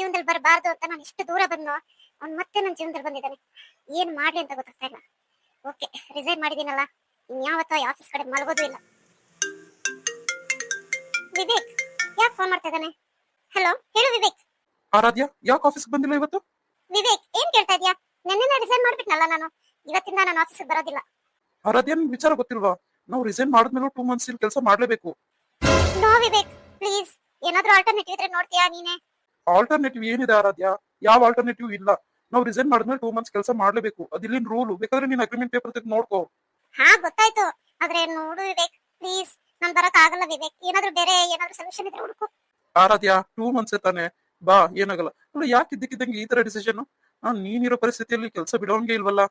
ಜೀವನದಲ್ಲಿ ಬರಬಾರ್ದು ಅಂತ ನಾನು ಇಷ್ಟು ದೂರ ಬಂದು ಅವ್ನು ಮತ್ತೆ ನನ್ನ ಜೀವನದಲ್ಲಿ ಬಂದಿದ್ದಾನೆ. ಏನ್ ಮಾಡ್ಲಿ ಅಂತ ಗೊತ್ತಾಗ್ತಾ ಇಲ್ಲ. ಓಕೆ, ರಿಸೈನ್ ಮಾಡಿದೀನಲ್ಲ, ಇನ್ಯಾವತ್ತೂ ಆಫೀಸ್ ಕಡೆ ಮಲಗೋದು ಇಲ್ಲ. ವಿವೇಕ್ ಯಾಕೆ ಫೋನ್ ಮಾಡ್ತಾ ಇದ್ದಾನೆ? ಹಲೋ, ಹೇಳು ವಿವೇಕ್. ಆರಾಧ್ಯ, ಯಾಕೆ ಆಫೀಸ್ ಬಂದಿಲ್ಲ ಇವತ್ತು? ವಿವೇಕ್ ಏನ್ ಕೇಳ್ತಾ ಇದೀಯಾ? ನೆನ್ನೆ ರಿಸೈನ್ ಮಾಡ್ಬಿಟ್ನಲ್ಲ ನಾನು. ಇವತ್ತಿಂದ ನಾನು ಆಫೀಸ್ಗೆ ಬರೋದಿಲ್ಲ. ಆರಾಧ್ಯ, ನಿನ್ ವಿಚಾರ ಗೊತ್ತಿಲ್ವಾ? ನಾವು ರಿಸೈನ್ ಮಾಡಿದ್ಮೇಲೆ 2 ಮಂತ್ಸ್ ಇಲ್ಲಿ ಕೆಲಸ ಮಾಡ್ಲೇಬೇಕು. ನೋ ವಿವೇಕ್, ಪ್ಲೀಸ್ ಏನಾದ್ರೂ ಆಲ್ಟರ್ನೇಟಿವ್ ಇದ್ರೆ ನೋಡ್ತೀಯಾ ನೀನೆ? ಆಲ್ಟರ್ನೇಟಿವ್ ಏನಿದೆ ಆರಾಧ್ಯ? ಯಾವ ಆಲ್ಟರ್ನೇಟಿವ್ ಇಲ್ಲ. ನಾವು ರಿಸೈನ್ ಮಾಡಿದ್ಮೇಲೆ 2 ಮಂತ್ಸ್ ಕೆಲಸ ಮಾಡ್ಲೇಬೇಕು. ಅದಿಲ್ಲಿನ ರೂಲ್. ಬೇಕಾದ್ರೆ ನೀನ್ ಅಗ್ರಿಮೆಂಟ್ ಪೇಪರ್ ತೆಗೆದು ನೋಡ್ಕೋ. ಹಾ ಗೊತ್ತಾಯ್ತು, ಆದ್ರೆ ನೋಡು ವಿವೇಕ್, ಪ್ಲೀಸ್ ನಾನ್ ಬರಕ್ ಆಗಲ್ಲ ವಿವೇಕ್. ಏನಾದ್ರೂ ಬೇರೆ ಏನಾದ್ರೂ ಸೊಲ್ಯೂಷನ್ ಇದ್ರೆ ಹುಡುಕು. ಆರಾಧ್ಯ, 2 ಮಂತ್ಸ್ ತಾನೆ, ಬಾ, ಏನಾಗಲ್ಲ. ಅಲ್ಲ, ಯಾಕೆ ಇದ್ದಕ್ಕಿದ್ದಂಗೆ ಈ ತರ ಡಿಸಿಷನ್? ನೀನಿರೋ ಪರಿಸ್ಥಿತಿಯಲ್ಲಿ ಕೆಲಸ ಬಿಡೋಂಗೆ ಇಲ್ವಲ್ಲ.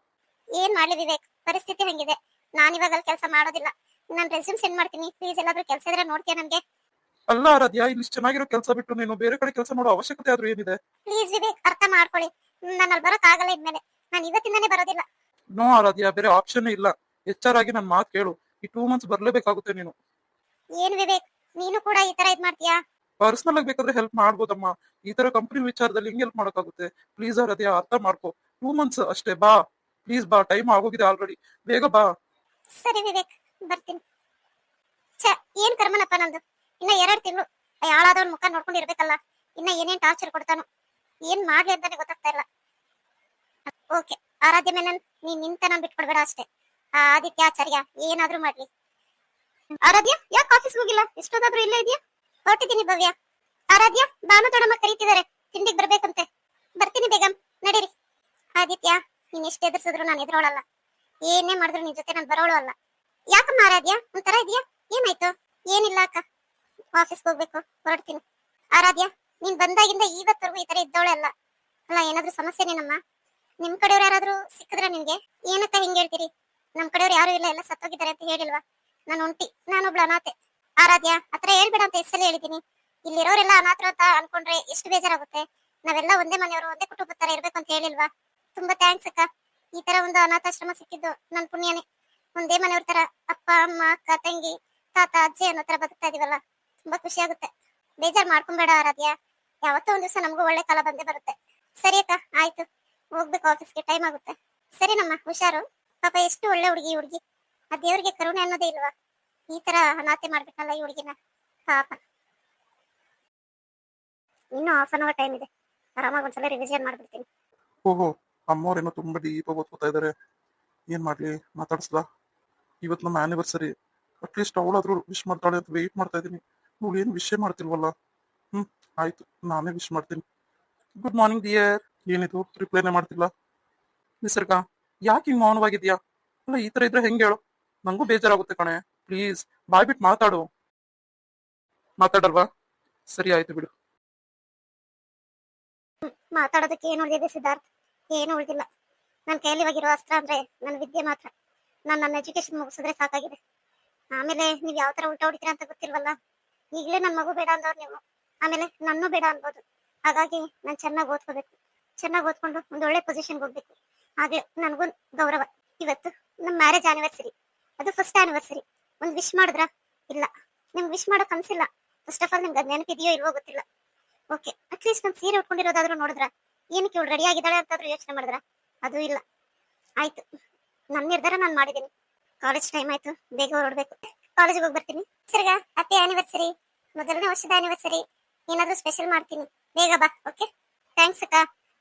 ಏನ್ ಮಾಡ್ಲಿ ವಿವೇಕ್, ಪರಿಸ್ಥಿತಿ ಹಂಗಿದೆ. ನಾನ್ ಇವಾಗ ಅಲ್ಲಿ ಕೆಲಸ ಮಾಡೋದಿಲ್ಲ. ನಾನ್ ರೆಸ್ಯೂಮ್ ಸೆಂಡ್ ಮಾಡ್ತೀನಿ, ಪ್ಲೀಸ್ ಎಲ್ಲಾದ್ರೂ ಕೆಲಸ ಇದ್ರೆ ನೋಡ್ತೀಯಾ ನನ್ಗೆ? ಅಲ್ಲ ಆರಾಧ್ಯ, ಇಲ್ಲಿ ಚೆನ್ನಾಗಿರೋ ಕೆಲಸ ಬಿಟ್ಟು ನೀನು ಬೇರೆ ಕಡೆ ಕೆಲಸ ಮಾಡೋ ಅವಶ್ಯಕತೆ ಆದ್ರೂ ಏನಿದೆ? ಪ್ಲೀಸ್ ವಿವೇಕ್, ಅರ್ಥ ಮಾಡ್ಕೊಳ್ಳಿ. ನಾನು ಅಲ್ಲಿ ಬರಕ್ ಆಗಲ್ಲ ಇನ್ಮೇಲೆ. ನಾನು ಇವತ್ತಿಂದಾನೇ ಬರೋದಿಲ್ಲ. ನೋ ಆರಾಧ್ಯ, ಬೇರೆ ಆಪ್ಷನ್ ಇಲ್ಲ. ಹೆಚ್ಚಾರಾಗಿ ನನ್ ಮಾತು ಕೇಳು. ಈ 2 ಮಂತ್ಸ್ ಬರ್ಲೇಬೇಕಾಗುತ್ತೆ ನೀನು. ಏನ್ ವಿವೇಕ್, ನೀನು ಕೂಡ ಈ ತರ ಇದ್ ಮಾಡ್ತೀಯಾ? ಪರ್ಸನಲ್ ಆಗಿ ಬೇಕಾದ್ರೆ ಹೆಲ್ಪ್ ಮಾಡ್ಬೋದಮ್ಮ. ಈ ತರ ಕಂಪನಿ ವಿಚಾರದಲ್ಲಿ ಹಿಂಗ್ ಹೆಲ್ಪ್ ಮಾಡಕ್ಕಾಗುತ್ತೆ? ಪ್ಲೀಸ್ ಆರಾಧ್ಯ, ಅರ್ಥ ಮಾಡ್ಕೋ. 2 ಮಂತ್ಸ್ ಅಷ್ಟೇ, ಬಾ ಪ್ಲೀಸ್, ಬಾ. ಟೈಮ್ ಆಗೋಗಿದೆ ಆಲ್ರೆಡಿ, ಬೇಗ ಬಾ. ಸರಿ ವಿವೇಕ್, ಬರ್ತೀನಿ. ಛ, ಏನ್ ಕರ್ಮನಪ್ಪ ನಂದು. ಇನ್ನ 2 ತಿಂಗಳು ಯಾಳಾದವನ್ ಮುಖ ನೋಡ್ಕೊಂಡಿರ್ಬೇಕಲ್ಲ. ಇನ್ನ ಏನೇನ್ ಟಾರ್ಚರ್ ಕೊಡ್ತಾನೋ, ಏನ್ ಮಾಡ್ಲಿ ಅಂತಾನೆ ಗೊತ್ತಾಗ್ತಾ ಇಲ್ಲ. ಓಕೆ ಆರಾಧ್ಯ ಮೆನನ್, ನೀನ್ ನಿಂತ ನಾನ್ ಬಿಟ್ಕೊಡ್ಬೇಡ ಅಷ್ಟೇ. ಆ ಆದಿತ್ಯ ಆಚಾರ್ಯ ಏನಾದ್ರೂ ಮಾಡ್ಲಿ. ಆರಾಧ್ಯ, ಯಾಕೆ ಆಫೀಸ್ ಹೋಗಿಲ್ಲ? ಎಷ್ಟೊತ್ತಾದ್ರೂ ಇಲ್ಲೇ ಇದೆಯಾ? ಹೊರಟಿದ್ದೀನಿ ಭವ್ಯ. ಆರಾಧ್ಯ, ಭಾನು ದೊಡ್ಡಮ್ಮ ಕರೀತಿದ್ದಾರೆ, ತಿಂಡಿಗೆ ಬರ್ಬೇಕಂತೆ. ಬರ್ತೀನಿ ಬೇಗಂ, ನಡೀರಿ. ಆದಿತ್ಯ, ನೀನ್ ಎಷ್ಟು ಎದುರಿಸಿದ್ರು ನಾನು ಎದುರೋಳಲ್ಲ. ಏನೇ ಮಾಡಿದ್ರು ನಿನ್ ಜೊತೆ ನಾನು ಬರೋಳು ಅಲ್ಲ. ಯಾಕಮ್ಮ ಆರಾಧ್ಯ ಒಂಥರ ಇದೆಯಾ? ಏನಾಯ್ತು? ಏನಿಲ್ಲ ಅಕ್ಕ, ಆಫೀಸ್ಗೆ ಹೋಗ್ಬೇಕು, ಹೊರಡ್ತೀನಿ. ಆರಾಧ್ಯ, ನೀನ್ ಬಂದಾಗಿಂದ ಇವತ್ತರೆಗೂ ಈ ತರ ಇದ್ದವಳೆ ಅಲ್ಲ. ಅಲ್ಲ, ಏನಾದ್ರೂ ಸಮಸ್ಯೆನೇನಮ್ಮ? ನಿಮ್ ಕಡೆಯವ್ರು ಯಾರಾದ್ರೂ ಸಿಕ್ಕಿದ್ರ ನಿಮ್ಗೆ? ಏನಕ್ಕ ಹಿಂಗ್ ಹೇಳ್ತೀರಿ? ನಮ್ ಕಡೆಯವ್ರು ಯಾರು ಇಲ್ಲ, ಎಲ್ಲ ಸತ್ತೋಗಿದ್ದಾರೆ ಅಂತ ಹೇಳಿಲ್ವಾ? ನಾನು ಒಂಟಿ, ನಾನೊಬ್ಳು ಅನಾಥೆ. ಆರಾಧ್ಯ, ಆತರ ಹೇಳ್ಬೇಡ ಅಂತ ಎಷ್ಟೆಲ್ಲ ಹೇಳಿದೀನಿ. ಇಲ್ಲಿರೋರೆಲ್ಲ ಅನಾಥರು ಅಂತ ಅನ್ಕೊಂಡ್ರೆ ಎಷ್ಟು ಬೇಜಾರಾಗುತ್ತೆ. ನಾವೆಲ್ಲ ಒಂದೇ ಮನೆಯವರು, ಒಂದೇ ಕುಟುಂಬದ ತರ ಇರ್ಬೇಕು ಅಂತ ಹೇಳಿಲ್ವಾ? ತುಂಬಾ ಥ್ಯಾಂಕ್ಸ್ ಅಕ್ಕ. ಈ ತರ ಒಂದು ಅನಾಥಾಶ್ರಮ ಸಿಕ್ಕಿದ್ದು ನನ್ ಪುಣ್ಯನೇ. ಒಂದೇ ಮನೆಯವ್ರ ತರ ಅಪ್ಪ ಅಮ್ಮ ಅಕ್ಕ ತಂಗಿ ತಾತ ಅಜ್ಜಿ ಅನ್ನೋ ತರ ಬದುಕ್ತಾ ಇದೀವಲ್ಲ, ತುಂಬಾ ಖುಷಿ ಆಗುತ್ತೆ. ಬೇಜಾರ್ ಮಾಡ್ಕೊಂಬೇಡ ಆರಾಧ್ಯ, ಯಾವತ್ತೋ ಒಂದ್ ದಿವಸ ನಮಗೂ ಒಳ್ಳೆ ಕಾಲ ಬಂದೇ ಬರುತ್ತೆ. ಸರಿ ಅಕ್ಕ, ಆಯ್ತು, ಹೋಗ್ಬೇಕು, ಆಫೀಸ್ಗೆ ಟೈಮ್ ಆಗುತ್ತೆ. ಸರಿ ನಮ್ಮ, ಹುಷಾರು. ಪಾಪ ಎಷ್ಟು ಒಳ್ಳೆ ಹುಡುಗಿ. ಆ ದೇವ್ರಿಗೆ ಕರುಣೆ ಅನ್ನೋದೇ ಇಲ್ವಾ? ಈ ತರ ಅನಾಥೆ ಮಾಡ್ಬಿಟ್ಟಲ್ಲ ಈ ಹುಡುಗಿನ, ಪಾಪ. ಇನ್ನೂ ಹಾಫ್ ಅನ್ ಅವರ್ ಟೈಮ್ ಇದೆ, ಆರಾಮಾಗಿ ಒಂದ್ಸಲ ರಿವಿಷನ್ ಮಾಡ್ಬಿಡ್ತೀನಿ. ಓಹೋ, ಅಮ್ಮವ್ರೇನೋ ತುಂಬಾ ಡೀಪಾಗಿ ಓದ್ಕೋತಾ ಇದಾರೆ. ಏನ್ ಮಾಡ್ಲಿ, ಮಾತಾಡಿಸ್ಲಾ? ಇವತ್ತು ನಮ್ಮ ಆನಿವರ್ಸರಿ. ಅಟ್ಲೀಸ್ಟ್ ಅವಳಾದ್ರೂ ವಿಶ್ ಮಾಡ್ತಾಳೆ ಅಂತ ವೆಯ್ಟ್ ಮಾಡ್ತಾ ಇದೀನಿ. ಅವಳು ಏನು ವಿಷಯ ಮಾಡ್ತಿಲ್ವಲ್ಲ. ಆಯ್ತು, ನಾನೇ ವಿಶ್ ಮಾಡ್ತೀನಿ. Good morning dear. ಏನಿದು, ರಿಪ್ಲೈನೇ ಮಾಡ್ತಿಲ್ಲ? ನಿಸರ್ಗ, ಯಾಕೆ ಹಿಂಗ್ ಮೌನವಾಗಿದ್ಯಾ? ಅಲ್ಲ, ಈ ತರ ಇದ್ರೆ ಹೆಂಗೆ ಹೇಳು? ನಂಗೂ ಬೇಜಾರಾಗುತ್ತೆ ಕಣೆ. ಪ್ಲೀಸ್ ಬಾಯ್ಬಿಟ್ಟು ಮಾತಾಡು. ಮಾತಾಡಲ್ವಾ? ಸರಿ, ಆಯ್ತು ಬಿಡು. ಮಾತಾಡೋದಕ್ಕೆ ಏನು ಉಳಿದಿದೆ ಸಿದ್ಧಾರ್ಥ್? ಏನು ಉಳಿದಿಲ್ಲ. ನನ್ನ ಕೈಯಲ್ಲಿ ಇವಾಗಿರೋ ಅಸ್ತ್ರ ಅಂದ್ರೆ ನನ್ನ ವಿದ್ಯೆ ಮಾತ್ರ. ನಾನು ನನ್ನ ಎಜುಕೇಶನ್ ಮುಗಿಸಿದ್ರೆ ಸಾಕಾಗಿದೆ. ಆಮೇಲೆ ನೀವ್ ಯಾವ ತರ ಉಲ್ಟಾ ಹೊಡಿತೀರಾ ಅಂತ ಗೊತ್ತಿಲ್ವಲ್ಲ. ಈಗಲೇ ನನ್ನ ಮಗು ಬೇಡ ಅಂದವ್ರು ನೀವು, ಆಮೇಲೆ ನನ್ನೂ ಬೇಡ ಅನ್ಬೋದು. ಹಾಗಾಗಿ ನಾನು ಚೆನ್ನಾಗಿ ಓದ್ಕೋಬೇಕು. ಚೆನ್ನಾಗಿ ಓದ್ಕೊಂಡು ಒಂದು ಒಳ್ಳೆ ಪೊಸಿಷನ್ಗೆ ಹೋಗ್ಬೇಕು. ಹಾಗೆ ನನಗೂ ಗೌರವ. ಇವತ್ತು ನಮ್ಮ ಮ್ಯಾರೇಜ್ ಆನಿವರ್ಸರಿ, ಅದು ಫಸ್ಟ್ ಆನಿವರ್ಸರಿ. ಒಂದು ವಿಶ್ ಮಾಡಿದ್ರಾ? ಇಲ್ಲ, ನಿಮ್ಗೆ ವಿಶ್ ಮಾಡೋಕೆ ಅನ್ಸಿಲ್ಲ. ಫಸ್ಟ್ ಆಫ್ ಆಲ್ ನಿಮ್ಗೆ ಅದು ನೆನಪಿದೆಯೋ ಇಲ್ವೋ ಗೊತ್ತಿಲ್ಲ. ಓಕೆ, ಅಟ್ಲೀಸ್ಟ್ ನಾನು ಸೀರೆ ಉಟ್ಕೊಂಡಿರೋದಾದ್ರೂ ನೋಡಿದ್ರ? ಏನಕ್ಕೆ ಇವಳು ರೆಡಿ ಆಗಿದ್ದಾಳೆ ಅಂತಾದ್ರೂ ಯೋಚನೆ ಮಾಡಿದ್ರ? ಅದು ಇಲ್ಲ. ಆಯ್ತು, ನನ್ನ ನಿರ್ಧಾರ ನಾನು ಮಾಡಿದ್ದೀನಿ. ಕಾಲೇಜ್ ಟೈಮ್ ಆಯ್ತು, ಬೇಗ ಹೊರಡ್ಬೇಕು. ಕಾಲೇಜಿಗೆ ಹೋಗಿ ಬರ್ತೀನಿ. ಸರ್ಗ ಹ್ಯಾಪಿ ಆನಿವರ್ಸರಿ, ಮೊದಲನೇ ವರ್ಷದ ಆನಿವರ್ಸರಿ. ಏನಾದ್ರೂ ಸ್ಪೆಷಲ್ ಮಾಡ್ತೀನಿ, ಬೇಗ ಬಾ. ಓಕೆ, ಥ್ಯಾಂಕ್ಸ್ ಅಕ್ಕ.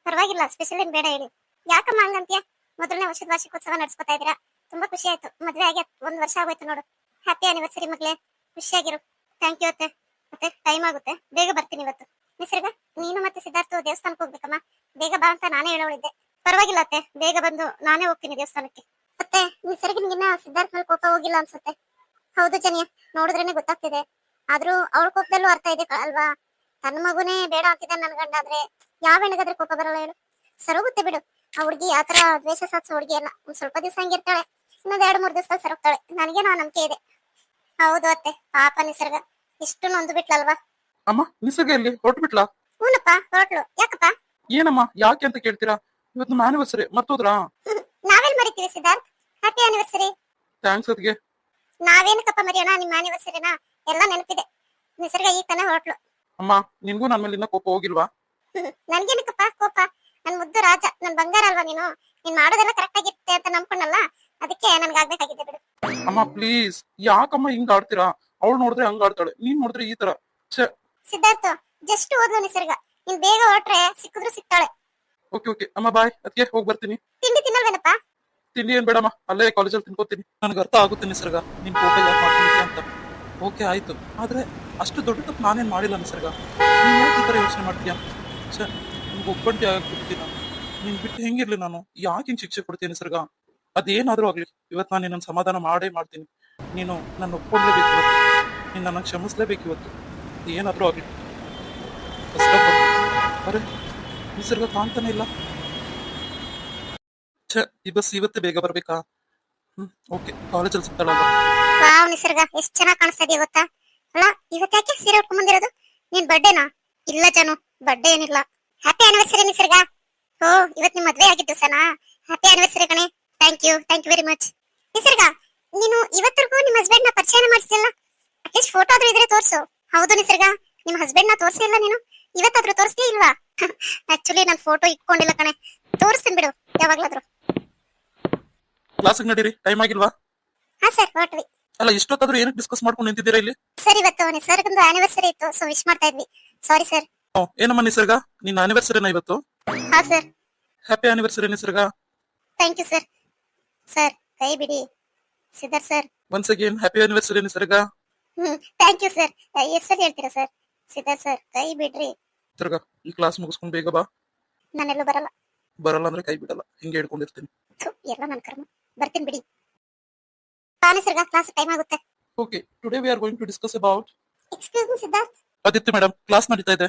ಪರವಾಗಿಲ್ಲ, ಸ್ಪೆಷಲ್ ಏನ್ ಬೇಡ ಹೇಳಿ. ಯಾಕಮ್ಮ ಹಂಗಂತೀಯ? ಮೊದಲನೇ ವರ್ಷದ ವಾರ್ಷಿಕೋತ್ಸವ ನಡೆಸ್ಕೊತಾ ಇದ್ದೀರಾ, ತುಂಬಾ ಖುಷಿ ಆಯ್ತು. ಮದ್ವೆ ಆಗಿ 1 ವರ್ಷ ಆಗೋಯ್ತು ನೋಡು. ಹ್ಯಾಪಿ ಆನಿವರ್ಸರಿ ಮಗ್ಲೇ, ಖುಷಿಯಾಗಿರು. ಥ್ಯಾಂಕ್ ಯು ಅತ್ತೆ. ಮತ್ತೆ ಟೈಮ್ ಆಗುತ್ತೆ, ಬೇಗ ಬರ್ತೀನಿ ಇವತ್ತು. ನಿಸರ್ಗ, ನೀನು ಮತ್ತೆ ಸಿದ್ಧಾರ್ಥ ದೇವಸ್ಥಾನಕ್ಕೆ ಹೋಗ್ಬೇಕಮ್ಮ, ಬೇಗ ಬಾ ಅಂತ ನಾನೇ ಹೇಳೋಳಿದ್ದೆ. ಪರವಾಗಿಲ್ಲ ಅತ್ತೆ, ಬೇಗ ಬಂದು ನಾನೇ ಹೋಗ್ತೀನಿ ದೇವಸ್ಥಾನಕ್ಕೆ. ಮತ್ತೆ ನಿಸರ್ಗನಿಗಿನ್ನ ಸಿದ್ಧಾರ್ಥ ಮೇಲೆ ಕೋಪ ಹೋಗಿಲ್ಲ ಅನ್ಸುತ್ತೆ. ಹೌದು ಜನಿಯ, ನೋಡಿದ್ರೇನೆ ಗೊತ್ತಾಗ್ತಿದೆ. ಆದ್ರೂ ಅವಳ ಕೋಪದಲ್ಲೂ ಅರ್ಥ ಇದೆ ಅಲ್ವಾ? ತನ್ನ ಮಗುನೇ ಬೇಡ ಅಂತಿದ್ದ ನನ್ ಗಂಡ ಆದ್ರೆ ಯಾವ ಹೆಣ್ಗಾದ್ರೆ ಕೋಪ ಬರಲ್ಲ ಹೇಳು? ಸರೋಗುತ್ತೆ ಬಿಡು. ಆ ಹುಡುಗಿ ಆತರ ದ್ವೇಷ ಸಾಧಿಸೋ ಹುಡುಗಿ ಅಲ್ಲ. ಒಂದ್ ಸ್ವಲ್ಪ ದಿವಸ ಹಂಗಿರ್ತಾಳೆ, ಇನ್ನೊಂದ್ 2-3 ದಿವಸದಲ್ಲಿ ಸರೋಗ್ತಾಳೆ. ನನಗೆ ನಾ ನಂಬಿಕೆ ಇದೆ. ಹೌದು ಅತ್ತೆ, ಪಾಪ ನಿಸರ್ಗ ಇಷ್ಟು ನೊಂದು ಬಿಟ್ಲಲ್ವಾ? ಅಮ್ಮ, ನಿಸರ್ಗ ಎಲ್ಲಿ ಹೊರಟು ಬಿಟ್ಲಾ? ಹೂನಪ್ಪ, ಹೊರಟ್ಲು. ಯಾಕಪ್ಪ? ಏನಮ್ಮ, ಯಾಕೆ ಅಂತ ಕೇಳ್ತೀರಾ? ಇವತ್ತು ನಮ್ಮ ಆನಿವರ್ಸರಿ ಮರ್ತೋದ್ರಾ? ನಾವೆಲ್ ಮರಿತೀವಿ ಸಿದ್ಧಾರ್ಥ್, ಹ್ಯಾಪಿ ಆನಿವರ್ಸರಿ. ಥ್ಯಾಂಕ್ಸ್ ಅದ್ಗೆ. ನಾವೇನಕ್ಕಪ್ಪ ಮರಿಯೋಣ ನಿಮ್ಮ ಆನಿವರ್ಸರಿನ? ಎಲ್ಲ ನೆನಪಿದೆ. ನಿಸರ್ಗ ಈಗ ತಾನೇ ಹೊರಟ್ಲು. ಅಮ್ಮ, ನಿನ್ಗೂ ನನ್ನ ಮೇಲೆ ಇನ್ನ ಕೋಪ ಹೋಗಿಲ್ವಾ? ನನ್ಗೇನಕ್ಕಪ್ಪ ಕೋಪ? ನನ್ ಮುದ್ದು ರಾಜ, ನನ್ ಬಂಗಾರ ಅಲ್ವಾ ನೀನು? ನೀನ್ ಮಾಡೋದೆಲ್ಲ ಕರೆಕ್ಟ್ ಆಗಿರುತ್ತೆ ಅಂತ ನಂಬ್ಕೊಂಡಲ್ಲ, ಅದಕ್ಕೆ ನನ್ಗಾಗ್ಬೇಕಾಗಿದೆ ಬಿಡು. ಅಮ್ಮ ಪ್ಲೀಸ್, ಯಾಕಮ್ಮ ಹಿಂಗ್ ಆಡ್ತೀರಾ? ಅವಳು ನೋಡಿದ್ರೆ ಹಂಗ ಆಡ್ತಾಳೆ, ನೀನ್ ನೋಡಿದ್ರೆ ಈ ತರ. ಛೆ. ಸಿದ್ಧಾರ್ಥ, ಜಸ್ಟ್ ಓದ್ಲು ನಿಸರ್ಗ. ನೀನ್ ಬೇಗ ಹೊರಟ್ರೆ ಸಿಕ್ಕಿದ್ರು ಸಿಗ್ತಾಳೆ. ಓಕೆ ಅಮ್ಮ ಬಾಯ್, ಅದಕ್ಕೆ ಹೋಗಿ ಬರ್ತೀನಿ. ತಿಂಡಿ ತಿನ್ನಲ್ವೇನಪ್ಪ? ತಿಂಡಿ ಏನ್ ಬೇಡಮ್ಮ, ಅಲ್ಲೇ ಕಾಲೇಜಲ್ಲಿ ತಿನ್ಕೋತೀನಿ. ನನ್ಗೆ ಅರ್ಥ ಆಗುತ್ತೆ ನಿಸರ್ಗ, ನಿನ್ ಕೋಪ ಯಾಕೆ ಮಾಡ್ತೀನಿ ಅಂತ. ಓಕೆ ಆಯ್ತು, ಆದ್ರೆ ಅಷ್ಟು ದೊಡ್ಡ ತಪ್ಪು ನಾನೇನ್ ಮಾಡಿಲ್ಲ ನಿಸರ್ಗ. ನೀನ್ ಯಾಕೆ ಈ ತರ ಯೋಚನೆ ಮಾಡ್ತೀಯ? ಛೇ, ನಿಮ್ಗೆ ಒಬ್ಬಂಟಿ ಆಗ್ಬಿಡ್ತೀನಿ ನಾನು. ನಿನ್ ಬಿಟ್ಟು ಹೆಂಗಿರ್ಲಿ ನಾನು? ಯಾಕೆ ಹಿಂಗ್ ಶಿಕ್ಷೆ ಕೊಡ್ತೀನಿ ನಿಸರ್ಗ? ಅದೇನಾದ್ರೂ ಆಗ್ಲಿ, ಇವತ್ತು ನಾನು ನಿನ್ನ ಸಮಾಧಾನ ಮಾಡೇ ಮಾಡ್ತೀನಿ. ನೀನು ನನ್ನ ಒಪ್ಕೊಂಡ್ಲೇಬೇಕು ಇವತ್ತು, ನೀನ್ ನನ್ನ ಕ್ಷಮಿಸ್ಲೇಬೇಕು ಇವತ್ತು. ಏನಾದ್ರೂ ಆಗ್ಲಿ. ಅರೆ, ನಿಸರ್ಗ ಕಾಣ್ತಾನೆ ಇಲ್ಲ. ಛೇ, ಈ ಬಸ್ ಇವತ್ತೇ ಬೇಗ ಬರ್ಬೇಕಾ? ಓಕೆ, ಕಾಲೇಜಲ್ಲಿ ಸಿಗ್ತಾಳಲ್ಲ. ವಾವ್ ನಿಸರ್ಗ, ಎಷ್ಟ್ ಚೆನ್ನಾಗ್ ಕಾಣಿಸ್ತಾ ಇದೆಯಾ ಗೊತ್ತಾ? ಅಲ್ಲ, ಇವತ್ತು ಯಾಕೆ ಸೀರೆ ಉಟ್ಕೊಂಡ್ ಬಂದಿರೋದು? ನೀನ್ ಬರ್ಡೇನಾ? ಇಲ್ಲ ಜಾನು, ಬರ್ಡೇ ಏನಿಲ್ಲ. ಹ್ಯಾಪಿ ಆನಿವರ್ಸರಿ ನಿಸರ್ಗ. ಓ, ಇವತ್ ನಿಮ್ ಮದ್ವೆ ಆಗಿದ್ದು ಸನಾ? ಹ್ಯಾಪಿ ಆನಿವರ್ಸರಿ ಕಣೆ. Thank you very much. Nisarga, ನೀನು ಇವತ್ತರೆಗೂ ನಿಮ್ ಹಸ್ಬೆಂಡ್ ನ ಪರಿಚಯನ ಮಾಡಿಸಿಲ್ಲ. ಅಟ್ಲೀಸ್ಟ್ ಫೋಟೋ ಆದ್ರೂ ಇದ್ರೆ ತೋರ್ಸು. ಹೌದು ನಿಸರ್ಗ, ನಿಮ್ ಹಸ್ಬೆಂಡ್ ನ ತೋರ್ಸೇ ಇಲ್ಲ ನೀನು. ಇವತ್ತಾದ್ರೂ ತೋರಿಸ್ಲೇ ಇಲ್ವಾ? ಆಕ್ಚುಲಿ ನಾನು ಫೋಟೋ ಇಟ್ಕೊಂಡಿಲ್ಲ ಕಣೆ, ತೋರಿಸ್ತೀನಿ ಬಿಡು ಯಾವಾಗ್ಲಾದ್ರೂ. ಕ್ಲಾಸಿಗೆ ನಡೀರಿ, ಟೈಮ್ ಆಗಿಲ್ವಾ? ಹಾ ಸರ್, ಹೊರಟ್ವಿ. ಅಲ್ಲ, ಇಷ್ಟೊತ್ತಾದ್ರೂ ಏನಕ್ಕೆ ಡಿಸ್ಕಸ್ ಮಾಡ್ಕೊಂಡು ನಿಂತಿದ್ದೀರಾ ಇಲ್ಲಿ? ಸರ್, ಇವತ್ತು ನಿಸರ್ಗಂದು ಆನಿವರ್ಸರಿ ಇತ್ತು, ಸೊ ವಿಶ್ ಮಾಡ್ತಾ ಇದ್ವಿ. Sorry sir. ಏನಮ್ಮ ನಿಸರ್ಗ, ನಿನ್ನ ಆನಿವರ್ಸರಿನ ಇವತ್ತು? ಹಾ sir. Happy anniversary Nisarga. Thank you sir. Sir, ಕೈ ಬಿಡಿ. Siddharth sir. Once again happy anniversary Nisarga. Thank you sir. ಎಷ್ಟು ಸರಿ ಹೇಳ್ತೀರಾ ಸರ್? ಸಿದ್ಧಾರ್ಥ್ ಸರ್, ಕೈ ಬಿಡ್ರಿ. ನಿಸರ್ಗ, ಈ ಕ್ಲಾಸ್ ಮುಗಿಸ್ಕೊಂಡು ಬೇಗ ಬಾ. ನಾನೆಲ್ಲೂ ಬರಲ್ಲ. ಬರಲ್ಲ ಅಂದ್ರೆ ಕೈ ಬಿಡಲ್ಲ, ಹಿಂಗೆ ಹಿಡ್ಕೊಂಡಿರ್ತೀನಿ. ಎಲ್ಲ ನನ್ನ ಕರ್ಮ. ಬರ್ತೀನಿ ಬಿಡಿ. ಬಾ ನಿಸರ್ಗ, ಕ್ಲಾಸ್ ಟೈಮ್ ಆಗುತ್ತೆ. Okay, today we are going to discuss about. Excuse me Siddharth. Aditya madam, class ನಡೀತಾ ಇದೆ.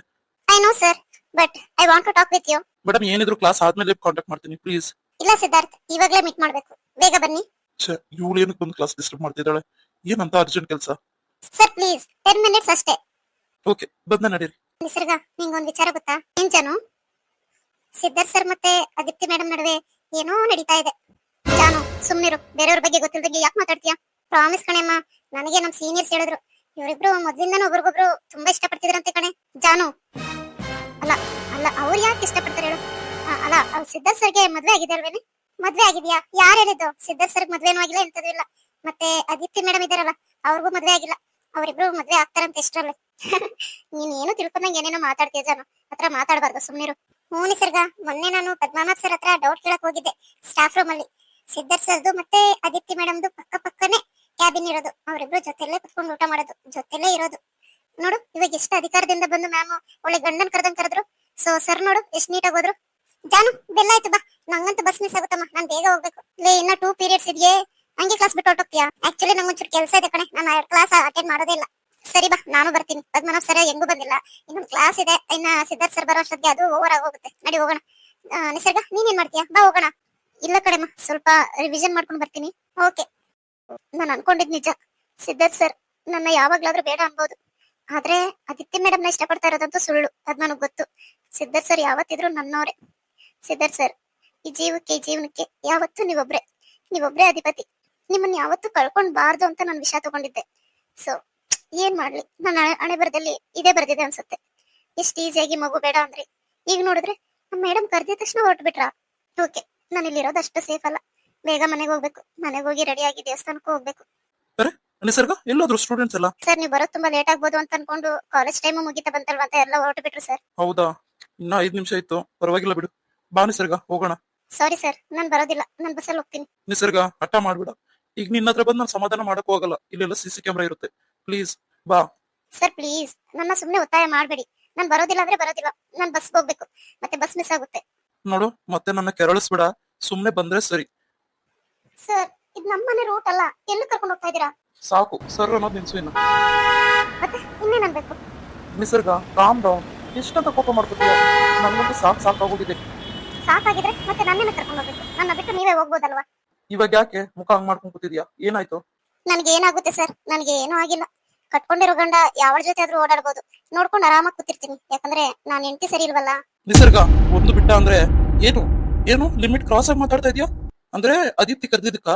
I know sir, but I want to talk with you. Madam, ಏನಿದ್ರು ಕ್ಲಾಸ್ ಆದ್ಮೇಲೆ ಕಾಂಟ್ಯಾಕ್ಟ್ ಮಾಡ್ತೀನಿ ಪ್ಲೀಸ್. ಇಲ್ಲ ಸಿದ್ಧಾರ್ಥ್, ಇವಾಗ್ಲೇ ಮೀಟ್ ಮಾಡ್ಬೇಕು. ಬೇಗ ಬನ್ನಿ. ಇವಳು ಏನಕ್ಕೆ ಒಂದು ಕ್ಲಾಸ್ ಡಿಸ್ಟರ್ಬ್ ಮಾಡ್ತಿದ್ದಾಳೆ? ಏನಂತ ಅರ್ಜೆಂಟ್ ಕೆಲಸ? ಸರ್ ಪ್ಲೀಸ್, 10 ಮಿನಿಟ್ಸ್ ಅಷ್ಟೇ. ಓಕೆ, ಬಂದ ನಡೀರಿ. ನಿಸರ್ಗ, ನಿಂಗೊಂದು ವಿಚಾರ ಗೊತ್ತಾ? ಏನ್ ಜಾನು, ಸಿದ್ಧಾರ್ಥ್ ಸರ್ ಮತ್ತೆ ಆದಿತ್ಯ ಮೇಡಮ್ ನಡುವೆ ಏನೋ ನಡೀತಾ ಇದೆ. ಜಾನು, ಸುಮ್ನಿರು. ಬೇರೆಯವ್ರ ಬಗ್ಗೆ ಗೊತ್ತಿಲ್ದಂಗೆ ಯಾಕೆ ಮಾತಾಡ್ತೀಯಾ? ಪ್ರಾಮಿಸ್ ಕಣೆಮ್ಮ, ನನಗೆ ನಮ್ ಸೀನಿಯರ್ಸ್ ಹೇಳಿದ್ರು ಇವರಿಬ್ರು ಮೊದ್ಲಿಂದಾನು ಒಬ್ರಿಗೊಬ್ರು ತುಂಬಾ ಇಷ್ಟಪಡ್ತಿದ್ರಂತೆ ಕಣೆ. ಜಾನು, ಅಲ್ಲ ಅಲ್ಲ, ಅವ್ರು ಯಾಕೆ ಇಷ್ಟಪಡ್ತಾರೆ ಹೇಳು? ಅಲ್ಲ, ಅವ್ರು ಸಿದ್ಧಾರ್ಥ್ ಸರ್ಗೆ ಮದ್ವೆ ಆಗಿದೆ ಅಲ್ವೇನೆ? ಮದ್ವೆ ಆಗಿದ್ಯಾ? ಯಾರು ಹೇಳಿದ್ದು? ಸಿದ್ಧಾರ್ಥ್ ಸರ್ಗೆ ಮದ್ವೆನೂ ಆಗಿಲ್ಲ, ಎಂತದೂ ಇಲ್ಲ. ಮತ್ತೆ ಆದಿತ್ಯ ಮೇಡಮ್ ಇದಾರಲ್ಲ, ಅವ್ರಿಗೂ ಮದ್ವೆ ಆಗಿಲ್ಲ. ಅವರಿಬ್ರು ಮದ್ವೆ ಆಗ್ತಾರಂತ ಎಷ್ಟರಲ್ಲಿ. ನೀನ್ ಏನು ತಿಳ್ಕೊಂಡಂಗೆ ಏನೇನೋ ಮಾತಾಡ್ತೀಯ ಜಾನು, ಹತ್ರ ಮಾತಾಡಬಾರ್ದು, ಸುಮ್ನಿರು. ಹ್ಞೂ ನಿಸರ್ಗ, ಮೊನ್ನೆ ನಾನು ಪದ್ಮಾನಾಥ್ ಸರ್ ಹತ್ರ ಡೌಟ್ ಕೇಳಕ್ ಹೋಗಿದ್ದೆ ಸ್ಟಾಫ್ ರೂಮ್ ಅಲ್ಲಿ. ಸಿದ್ಧಾರ್ಥ್ ಸರ್ದು ಮತ್ತೆ ಆದಿತ್ಯ ಮೇಡಮ್ದು ಪಕ್ಕ ಪಕ್ಕನೆ ಕ್ಯಾಬಿನ್ ಇರೋದು. ಅವರಿಬ್ರು ಜೊತೆಲ್ಲೇ ಕುತ್ಕೊಂಡು ಊಟ ಮಾಡೋದು, ಜೊತೆಲ್ಲೇ ಇರೋದು. ನೋಡು, ಇವಾಗ ಎಷ್ಟು ಅಧಿಕಾರದಿಂದ ಬಂದು ಮ್ಯಾಮ್ ಒಳ್ಳೆ ಗಂಡನ್ ಕರೆದಂಗ್ ಕರೆದ್ರು. ಸೊ ಸರ್ ನೋಡು ಎಷ್ಟು ನೀಟಾಗಿ ಹೋದ್ರು. ಜಾನು, ಬೆಲ್ಲ ಆಯ್ತು ಬಾ. ನಂಗಂತೂ ಬಸ್ ಮಿಸ್ ಆಗುತ್ತಮ್ಮ, ನಾನ್ ಬೇಗ ಹೋಗ್ಬೇಕು. ಇನ್ನ 2 ಪೀರಿಯಡ್ಸ್ ಇದೆಯೇ, ಹಂಗೆ ಕ್ಲಾಸ್ ಬಿಟ್ಟು ಹೊರಟೋಗ್ತೀಯಾ? ಆಕ್ಚುಲಿ ನಂಗೆ ಒಂಚೂರು ಕೆಲಸ ಇದೆ ಕಣೆ, ನಾನು ಕ್ಲಾಸ್ ಅಟೆಂಡ್ ಮಾಡೋದೇ ಇಲ್ಲ. ಸರಿ ಬಾ, ನಾನು ಬರ್ತೀನಿ. ಪದ್ಮನಾಭ್ ಸರ್ ಹೆಂಗೂ ಬಂದಿಲ್ಲ, ಇನ್ನೊಂದು ಕ್ಲಾಸ್ ಇದೆ. ಇನ್ನ ಸಿದ್ಧಾರ್ಥ್ ಸರ್ ಬರೋ ಅಷ್ಟೊತ್ತಿಗೆ ಅದು ಓವರ್ ಆಗಿ ಹೋಗುತ್ತೆ. ನಡಿ ಹೋಗೋಣ. ನಿಸರ್ಗ, ನೀನೇನ್ ಮಾಡ್ತೀಯಾ? ಬಾ ಹೋಗೋಣ. ಇಲ್ಲ ಕಡೆಮ್ಮ, ಸ್ವಲ್ಪ ರಿವಿಷನ್ ಮಾಡ್ಕೊಂಡು ಬರ್ತೀನಿ. ಓಕೆ. ನಾನು ಅನ್ಕೊಂಡಿದ್ ನಿಜ, ಸಿದ್ಧಾರ್ಥ್ ಸರ್ ನನ್ನ ಯಾವಾಗ್ಲಾದ್ರೂ ಬೇಡ ಅನ್ಬೋದು. ಆದ್ರೆ ಆದಿತ್ಯ ಮೇಡಮ್ ನ ಇಷ್ಟಪಡ್ತಾ ಇರೋದಂತೂ ಸುಳ್ಳು, ಅದ್ ನನಗ್ ಗೊತ್ತು. ಸಿದ್ಧಾರ್ಥ್ ಸರ್ ಯಾವತ್ತಿದ್ರು ನನ್ನವರೇ. ಸಿದ್ಧಾರ್ಥ್ ಸರ್, ಈ ಜೀವನಕ್ಕೆ ಯಾವತ್ತೂ ನೀವೊಬ್ರೇ ಅಧಿಪತಿ. ನಿಮ್ಮನ್ನ ಯಾವತ್ತೂ ಕಳ್ಕೊಂಡ್ಬಾರ್ದು ಅಂತ ನಾನು ವಿಷಯ ತಗೊಂಡಿದ್ದೆ. ಸೊ ಏನ್ ಮಾಡ್ಲಿ, ನನ್ನ ಹಣೆ ಬರದಲ್ಲಿ ಇದೇ ಬರ್ದಿದೆ ಅನ್ಸುತ್ತೆ. ಎಷ್ಟು ಈಸಿಯಾಗಿ ಮಗು ಬೇಡ ಅಂದ್ರಿ, ಈಗ ನೋಡಿದ್ರೆ ನಮ್ಮ ಮೇಡಮ್ ಕರ್ದಿದ ತಕ್ಷಣ ಹೊರಟ್ಬಿಟ್ರ. ಓಕೆ, ನಾನು ಇಲ್ಲಿರೋದು ಅಷ್ಟು ಸೇಫ್ ಅಲ್ಲ. ಬೇಗ ಮನೆಗೆ ಹೋಗ್ಬೇಕು. ಮನೆಗೆ ಹೋಗಿ ರೆಡಿ ಆಗಿ ದೇವಸ್ಥಾನಕ್ಕೂ ಹೋಗ್ಬೇಕು. ನಿಸರ್ಗ, ಎಲ್ಲೋದ್ರು ಸ್ಟೂಡೆಂಟ್ಸ್ ಎಲ್ಲ? ಸರ್, ನೀವು ಬರೋದು ತುಂಬಾ ಲೇಟ್ ಆಗ್ಬೋದು ಅಂತ ಅನ್ಕೊಂಡು ಕಾಲೇಜ್ ಟೈಮ್ ಮುಗಿತಾ ಬಂತಲ್ವಾ ಅಂತ ಎಲ್ಲ ಹೊರಟು ಬಿಟ್ರು ಸರ್. ಹೌದಾ? ಇನ್ನ 5 ನಿಮಿಷ ಇತ್ತು, ಪರವಾಗಿಲ್ಲ ಬಿಡು. ಬಾ ನಿಸರ್ಗ, ಹೋಗೋಣ. ಸಾರಿ ಸರ್, ನಾನು ಬರೋದಿಲ್ಲ, ನಾನು ಬಸ್ಸಲ್ಲಿ ಹೋಗ್ತೀನಿ. ನಿಸರ್ಗ, ಹಠ ಮಾಡ್ಬಿಡ. ಈಗ ನಿನ್ನ ಹತ್ರ ಬಂದು ನಾನು ಸಮಾಧಾನ ಮಾಡಕ್ ಹೋಗಲ್ಲ. ಇಲ್ಲೆಲ್ಲ CC ಕ್ಯಾಮೆರಾ ಇರುತ್ತೆ. ಪ್ಲೀಸ್ ಬಾ. ಸರ್ ಪ್ಲೀಸ್, ನನ್ನ ಸುಮ್ನೆ ಒತ್ತಾಯ ಮಾಡ್ಬೇಡಿ. ನಾನು ಬರೋದಿಲ್ಲ ಅಂದ್ರೆ ಬರೋದಿಲ್ಲ. ನಾನು ಬಸ್ ಹೋಗ್ಬೇಕು, ಮತ್ತೆ ಬಸ್ ಮಿಸ್ ಆಗುತ್ತೆ. ನೋಡು, ಮತ್ತೆ ನನ್ನ ಕೆರಳಿಸ್ಬಿಡ. ಸುಮ್ನೆ ಬಂದ್ರೆ ಸರಿ. ಸರ್, ಇದು ನಮ್ಮನೆ ರೂಟ್ ಅಲ್ಲ, ಎಲ್ಲಿ ಕರ್ಕೊಂಡು ಹೋಗ್ತಾ ಇದೀರಾ? ಸಾಕು ಸರ್ ಅನ್ನೋದು ನಿನ್ಸು ಇನ್ನು. ಮತ್ತೆ ಇನ್ನೇನ್ ಅನ್ಬೇಕು? ನಿಸರ್ಗ, ಕಾಮ್ ಡೌನ್. ಎಷ್ಟಂತ ಕೋಪ ಮಾಡ್ಕೊತೀಯ? ನನ್ಗಂತೂ ಸಾಕಾಗೋಗಿದೆ. ಸಾಕಾಗಿದ್ರೆ ಮತ್ತೆ ನನ್ನೇನ ಕರ್ಕೊಂಡು ಹೋಗ್ಬೇಕು? ನನ್ನ ಬಿಟ್ಟು ನೀವೇ ಹೋಗ್ಬೋದಲ್ವಾ? ಇವಾಗ ಯಾಕೆ ಮುಖ ಹಂಗ್ ಮಾಡ್ಕೊಂಡ್ ಕೂತಿದ್ಯಾ? ಏನಾಯ್ತು? ನನ್ಗೆ ಏನಾಗುತ್ತೆ ಸರ್? ನನ್ಗೆ ಏನೂ ಆಗಿಲ್ಲ. ಕಟ್ಕೊಂಡಿರೋ ಗಂಡ ಯಾವ ಜೊತೆ ಆದ್ರೂ ಓಡಾಡ್ಬೋದು, ನೋಡ್ಕೊಂಡು ಆರಾಮಾಗಿ ಕೂತಿರ್ತೀನಿ. ಯಾಕಂದ್ರೆ ನಾನ್ ಹೆಂಡತಿ ಸರಿ ಇಲ್ವಲ್ಲ. ನಿಸರ್ಗ, ಒಂದು ಬಿಟ್ಟ ಅಂದ್ರೆ ಏನು ಲಿಮಿಟ್ ಕ್ರಾಸ್ ಆಗಿ ಮಾತಾಡ್ತಾ ಇದೀಯಾ? ಅಂದ್ರೆ ಆದಿತ್ಯ ಕರ್ದಿದ್ದಕ್ಕ?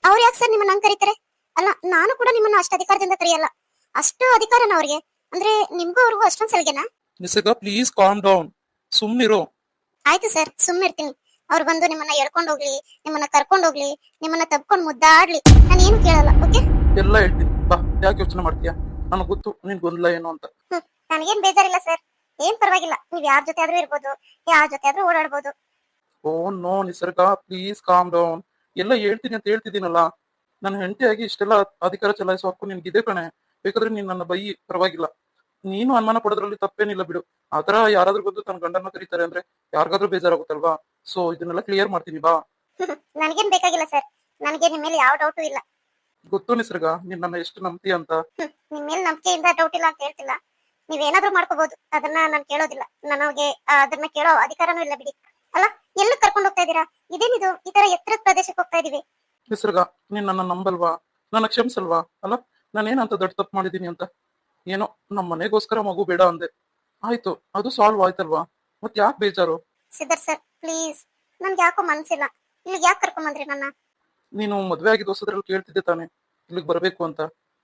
ಅವ್ರು ಯಾಕೆ ಸರ್ ನಿಮ್ಮನ್ನ ಹಂಗ್ ಕರೀತಾರೆ? ಅಲ್ಲ, ನಾನು ಕೂಡ ನಿಮ್ಮನ್ನ ಅಷ್ಟು ಅಧಿಕಾರದಿಂದ ಕರೆಯಲ್ಲ. ಅಷ್ಟು ಅಧಿಕಾರನ ಅವ್ರಿಗೆ? ಅಂದ್ರೆ ನಿಮ್ಗೂ ಅವ್ರಿಗೂ ಅಷ್ಟೊಂದ್ ಸಲಿಗೆನಾ? ನಿಸರ್ಗ, ಪ್ಲೀಸ್ ಕಾಮ್ ಡೌನ್. ಸುಮ್ನಿರು. ಆಯ್ತು ಸರ್, ಸುಮ್ಮನಿರ್ತೀನಿ. ಅವ್ರು ಬಂದು ನಿಮ್ಮನ್ನ ಎಳ್ಕೊಂಡು ಹೋಗ್ಲಿ, ನಿಮ್ಮನ್ನ ಕರ್ಕೊಂಡು ಹೋಗ್ಲಿ, ನಿಮ್ಮನ್ನ ತಬ್ಕೊಂಡು ಮುದ್ದಾಡ್ಲಿ, ನಾನು ಏನು ಕೇಳಲ್ಲ. ಓಕೆ? ಎಲ್ಲ ಹೇಳ್ತೀನಿ ಬಾ. ಯಾಕೆ ಯೋಚನೆ ಮಾಡ್ತೀಯಾ? ನನಗ್ ಗೊತ್ತು ನಿನ್ ಗೊಂದಲ ಏನು ಅಂತ. ನನಗೇನ್ ಬೇಜಾರಿಲ್ಲ ಸರ್, ಏನ್ ಪರವಾಗಿಲ್ಲ. ನೀವ್ ಯಾರ ಜೊತೆ ಆದ್ರೂ ಇರ್ಬೋದು, ಯಾರ ಜೊತೆ ಆದ್ರೂ ಓಡಾಡ್ಬೋದು. ಓ ನೋ ನಿಸರ್ಗ, ಪ್ಲೀಸ್ ಕಾಮ್ ಡೌನ್. ಎಲ್ಲ ಹೇಳ್ತೀನಿ ಅಂತ ಹೇಳ್ತಿದ್ದೀನಲ್ಲ. ನನ್ನ ಹೆಂಡತಿಯಾಗಿ ಇಷ್ಟೆಲ್ಲ ಅಧಿಕಾರ ಚಲಾಯಿಸೋ ಹಕ್ಕು ನಿನ್ಗಿದೆ ಕಣೆ. ಬೇಕಾದ್ರೆ ನೀನ್ ನನ್ನ ಬೈ, ಪರವಾಗಿಲ್ಲ. ನೀನು ಅನುಮಾನ ಪಡೋದ್ರಲ್ಲಿ ತಪ್ಪೇನಿಲ್ಲ ಬಿಡು. ಆತರ ಯಾರಾದ್ರೂ ಬಂದು ತನ್ನ ಗಂಡನ್ನ ಕರೀತಾರೆ ಅಂದ್ರೆ ಯಾರಿಗಾದ್ರೂ ಬೇಜಾರಾಗುತ್ತಲ್ವಾ? ಸೊ ಇದನ್ನೆಲ್ಲ ಕ್ಲಿಯರ್ ಮಾಡ್ತೀನಿ ಬಾ. ನನಗೇನ್ ಬೇಕಾಗಿಲ್ಲ ಸರ್, ನನಗೆ ನಿಮ್ ಮೇಲೆ ಯಾವ ಡೌಟು ಇಲ್ಲ. ಗೊತ್ತು ನಿಸರ್ಗ, ನೀನ್ ನನ್ನ ಎಷ್ಟು ನಂಬ್ತೀಯ ಅಂತ. ನಿಮ್ ಮೇಲೆ ನಂಬಿಕೆಯಿಂದ ಡೌಟ್ ಇಲ್ಲ ಅಂತ ಹೇಳ್ತಿಲ್ಲ. ನೀವೇನಾದ್ರೂ ಮಾಡ್ಕೋಬಹುದು, ಅದನ್ನ ನಾನು ಕೇಳೋದಿಲ್ಲ. ನನಗೆ ಅದನ್ನ ಕೇಳೋ ಅಧಿಕಾರನೂ ಇಲ್ಲ ಬಿಡಿ. ಅಲ್ಲ, ಎಲ್ಲಿ ಕರ್ಕೊಂಡು ಹೋಗ್ತಾ ಇದೀರಾ? ಇದೇನಿದು, ಈ ತರ ಎತ್ತರದ ಪ್ರದೇಶಕ್ಕೆ ಹೋಗ್ತಾ ಇದೀವಿ? ನಿಸರ್ಗ, ನೀನ್ ನನ್ನ ನಂಬಲ್ವಾ? ನನ್ನ ಕ್ಷಮಿಸಲ್ವಾ? ಅಲ್ಲ, ನಾನೇನಂತ ದೊಡ್ಡ ತಪ್ಪು ಮಾಡಿದೀನಿ ಅಂತ? ಏನೋ ನಮ್ಮ ಮನೆಗೋಸ್ಕರ ಮಗು ಬೇಡ ಅಂದೆ, ಆಯ್ತು, ಅದು ಸಾಲ್ವ್ ಆಯ್ತಲ್ವಾ? ಮತ್ ಯಾಕೆ ಬೇಜಾರು? ಸಿದ್ಧಾರ್ಥ್ ಸರ್, ಪ್ಲೀಸ್, ನನ್ಗೆ ಯಾಕೋ ಮನ್ಸಿಲ್ಲ. ಇಲ್ಲಿಗೆ ಯಾಕೆ ಕರ್ಕೊಂಡ್ ಬಂದ್ರಿ ನನ್ನ? ನೀನು ಮದ್ವೆ ಆಗಿದ್ ಹೊಸದ್ರಲ್ಲಿ ಕೇಳ್ತಿದ್ದೆ ತಾನೆ ಇಲ್ಲಿಗೆ ಬರ್ಬೇಕು ಅಂತ.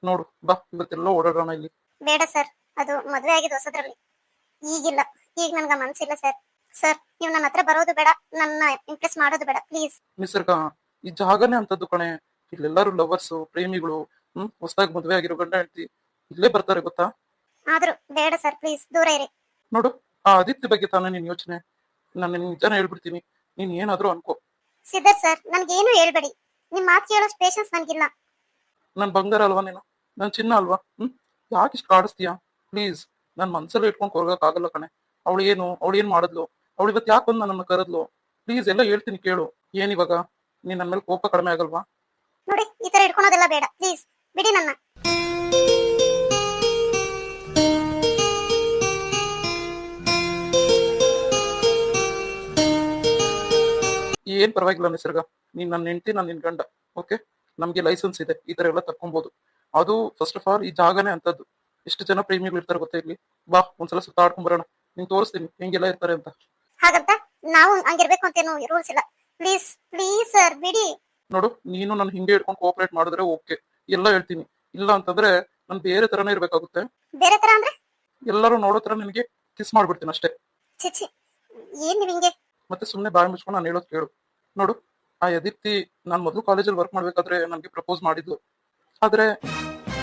ನೋಡು ಬಾ, ಇವತ್ತೆಲ್ಲ ಓಡಾಡೋಣ ಇಲ್ಲಿ. ಬೇಡ ಸರ್, ಅದು ಮದ್ವೆ ಆಗಿದ್ ಹೊಸದ್ರಲ್ಲಿ. ಈಗಿಲ್ಲ, ಈಗ ನನ್ಗ ಮನ್ಸಿಲ್ಲ ಸರ್. ಸರ್, ನೀವು ನನ್ನ ಹತ್ರ ಬರೋದು ಬೇಡ, ನನ್ನ ಇಂಪ್ರೆಸ್ ಮಾಡೋದು ಬೇಡ, ಪ್ಲೀಸ್. ನಿಸರ್ಗ, ಈ ಜಾಗನೇ ಅಂತದ್ದು ಕಣೆ. ಇಲ್ಲೆಲ್ಲರೂ ಲವರ್ಸ್, ಪ್ರೇಮಿಗಳು, ಹೊಸದಾಗಿ ಮದ್ವೆ ಆಗಿರೋ ಗಂಡ ಹೆಂಡತಿ ಇಲ್ಲೇ ಬರ್ತಾರೆ, ಗೊತ್ತಾ? ಆದ್ರೂ ಬೇಡ ಸರ್, ಪ್ಲೀಸ್, ದೂರ ಇರಿ. ನೋಡು, ಆ ಆದಿತ್ಯ ಬಗ್ಗೆ ತಾನೇ ನಿನ್ ಯೋಚನೆ. ನಾನು ನಿಜಾನ ಹೇಳ್ಬಿಡ್ತೀನಿ, ನೀನ್ ಏನಾದ್ರೂ ಅನ್ಕೋ. ಸಿದ್ಧಾರ್ಥ್ ಸರ್, ನನ್ಗೇನು ಹೇಳ್ಬೇಡಿ. ನಿಮ್ ಮಾತು ಕೇಳೋಷ್ಟು ಪೇಷನ್ಸ್ ನನ್ಗಿಲ್ಲ. ನನ್ ಬಂಗಾರ ಅಲ್ವಾ ನೀನು? ನನ್ ಚಿನ್ನ ಅಲ್ವಾ? ಯಾಕೆ ಇಷ್ಟು ಕಾಡಿಸ್ತೀಯಾ? ಪ್ಲೀಸ್, ನನ್ ಮನ್ಸಲ್ಲಿ ಇಟ್ಕೊಂಡು ಕೊರಗಕ್ ಆಗಲ್ಲ ಕಣೆ. ಅವಳು ಏನ್ ಮಾಡಿದ್ಲು? ಅವಳು ಇವತ್ತು ಯಾಕೆ ಬಂದು ನನ್ನ ಕರೆದ್ಲು? ಪ್ಲೀಸ್, ಎಲ್ಲ ಹೇಳ್ತೀನಿ ಕೇಳು. ಏನಿವಾಗ ನೀನ್ ನನ್ನ ಮೇಲೆ ಕೋಪ ಕಡಿಮೆ ಆಗಲ್ವಾ? ನೋಡಿ, ಈ ತರ ಇಟ್ಕೊಳೋದೆಲ್ಲ ಬೇಡ, ಪ್ಲೀಸ್, ಬಿಡಿ ನನ್ನ. ಏನ್ ಪರವಾಗಿಲ್ಲ ನಿಸರ್ಗ, ನೀನ್ ನನ್ನ ಹೆಂಡತಿ, ನಾನು ನಿನ್ ಗಂಡ. ಓಕೆ, ನಮ್ಗೆ ಲೈಸೆನ್ಸ್ ಇದೆ, ಈ ತರ ಎಲ್ಲ ತಪ್ಕೊಬಹುದು. ಅದು ಫಸ್ಟ್ ಆಫ್ ಆಲ್ ಈ ಜಾಗನೇ ಅಂತದ್ದು. ಎಷ್ಟು ಜನ ಪ್ರೇಮಿಗಳು ಇರ್ತಾರೆ ಗೊತ್ತಾ ಇಲ್ಲಿ? ಬಾ, ಒಂದ್ಸಲ ಸುತ್ತಾಡ್ಕೊಂಡ್ ಬರೋಣ. ನಿಂಗೆ ತೋರಿಸ್ತೀನಿ ಹೆಂಗೆಲ್ಲ ಇರ್ತಾರೆ ಅಂತ. ಹಾಗಂತ ನಾವು ಹಂಗಿರ್ಬೇಕು ಅಂತೇನು ರೂಲ್ಸ್ ಇಲ್ಲ. ಪ್ಲೀಸ್ ಪ್ಲೀಸ್ ಸರ್, ಬಿಡಿ. ನೋಡು, ನೀನು ನನ್ನ ಹಿಂಗೆ ಇಟ್ಕೊಂಡು ಕೋಆಪರೇಟ್ ಮಾಡಿದ್ರೆ ಓಕೆ, ಎಲ್ಲ ಹೇಳ್ತೀನಿ. ಇಲ್ಲ ಅಂತಂದ್ರೆ ನಾನು ಬೇರೆ ತರನೇ ಇರ್ಬೇಕಾಗುತ್ತೆ. ಬೇರೆ ತರ ಅಂದ್ರೆ? ಎಲ್ಲರೂ ನೋಡೋ ತರ ನಿನಗೆ ಕಿಸ್ ಮಾಡ್ಬಿಡ್ತೀನಿ ಅಷ್ಟೇ. ಚಿಚಿ, ಏನ್ ನೀವ್ ಹಿಂಗೆ? ಮತ್ತೆ ಸುಮ್ನೆ ಬಾಯಿ ಮುಚ್ಕೊಂಡು ನಾನು ಹೇಳೋದು ಕೇಳು. ನೋಡು, ಆ ಯದಿತ್ತಿ ನಾನು ಮೊದಲು ಕಾಲೇಜಲ್ಲಿ ವರ್ಕ್ ಮಾಡ್ಬೇಕಾದ್ರೆ ನನಗೆ ಪ್ರಪೋಸ್ ಮಾಡಿದ್ಲು. ಆದ್ರೆ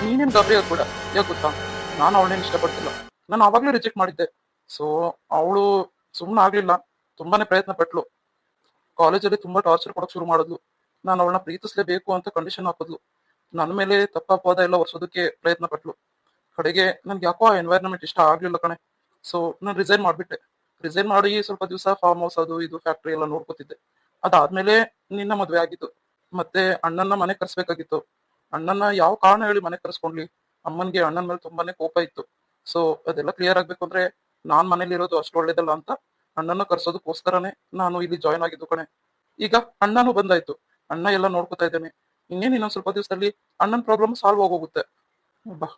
ನೀನೇನ್ ಗಾಬರಿ ಆಗ್ಬೇಡ. ಯಾಕೆ ಗೊತ್ತಾ? ನಾನು ಅವಳೇನು ಇಷ್ಟಪಡ್ತಿಲ್ಲ, ನಾನು ಆವಾಗ್ಲೇ ರಿಜೆಕ್ಟ್ ಮಾಡಿದ್ದೆ. ಸೊ ಅವಳು ಸುಮ್ಮನೆ ಆಗ್ಲಿಲ್ಲ, ತುಂಬಾನೇ ಪ್ರಯತ್ನ ಪಟ್ಲು. ಕಾಲೇಜಲ್ಲಿ ತುಂಬಾ ಟಾರ್ಚರ್ ಕೊಡಕ್ ಶುರು ಮಾಡಿದ್ಲು. ನಾನು ಅವಳನ್ನ ಪ್ರೀತಿಸ್ಲೇಬೇಕು ಅಂತ ಕಂಡೀಷನ್ ಹಾಕಿದ್ಲು. ನನ್ನ ಮೇಲೆ ತಪ್ಪಾಪವಾದ ಎಲ್ಲ ಒರ್ಸೋದಕ್ಕೆ ಪ್ರಯತ್ನ ಪಟ್ಲು. ಕಡೆಗೆ ನನ್ಗೆ ಯಾಕೋ ಆ ಎನ್ವೈರನ್ಮೆಂಟ್ ಇಷ್ಟ ಆಗ್ಲಿಲ್ಲ ಕಣೆ. ಸೊ ನಾನು ರಿಸೈನ್ ಮಾಡ್ಬಿಟ್ಟೆ. ರಿಸೈನ್ ಮಾಡಿ ಸ್ವಲ್ಪ ದಿವಸ ಫಾರ್ಮ್ ಹೌಸ್, ಅದು ಇದು ಫ್ಯಾಕ್ಟ್ರಿ ಎಲ್ಲ ನೋಡ್ಕೊತಿದ್ದೆ. ಅದಾದ್ಮೇಲೆ ನಿನ್ನ ಮದ್ವೆ ಆಗಿತ್ತು. ಮತ್ತೆ ಅಣ್ಣನ ಮನೆ ಕರ್ಸ್ಬೇಕಾಗಿತ್ತು. ಅಣ್ಣನ ಯಾವ ಕಾರಣ ಹೇಳಿ ಮನೆ ಕರ್ಸ್ಕೊಂಡ್ಲಿ? ಅಮ್ಮನ್ಗೆ ಅಣ್ಣನ ಮೇಲೆ ತುಂಬಾನೇ ಕೋಪ ಇತ್ತು. ಸೊ ಅದೆಲ್ಲ ಕ್ಲಿಯರ್ ಆಗ್ಬೇಕು ಅಂದ್ರೆ ನಾನ್ ಮನೇಲಿ ಇರೋದು ಅಷ್ಟು ಒಳ್ಳೇದಲ್ಲ ಅಂತ ಅಣ್ಣನ ಕರ್ಸೋದಕ್ಕೋಸ್ಕರನೇ ನಾನು ಇಲ್ಲಿ ಜಾಯ್ನ್ ಆಗಿದ್ದು ಕಣೆ. ಈಗ ಅಣ್ಣನೂ ಬಂದಾಯ್ತು, ಅಣ್ಣ ಎಲ್ಲ ನೋಡ್ಕೊತಾ ಇದ್ದೇನೆ. ಇನ್ನೇನು ಇನ್ನೊಂದ್ ಸ್ವಲ್ಪ ದಿವಸದಲ್ಲಿ ಅಣ್ಣನ ಪ್ರಾಬ್ಲಮ್ ಸಾಲ್ವ್ ಆಗೋಗುತ್ತೆ. ಬಾ,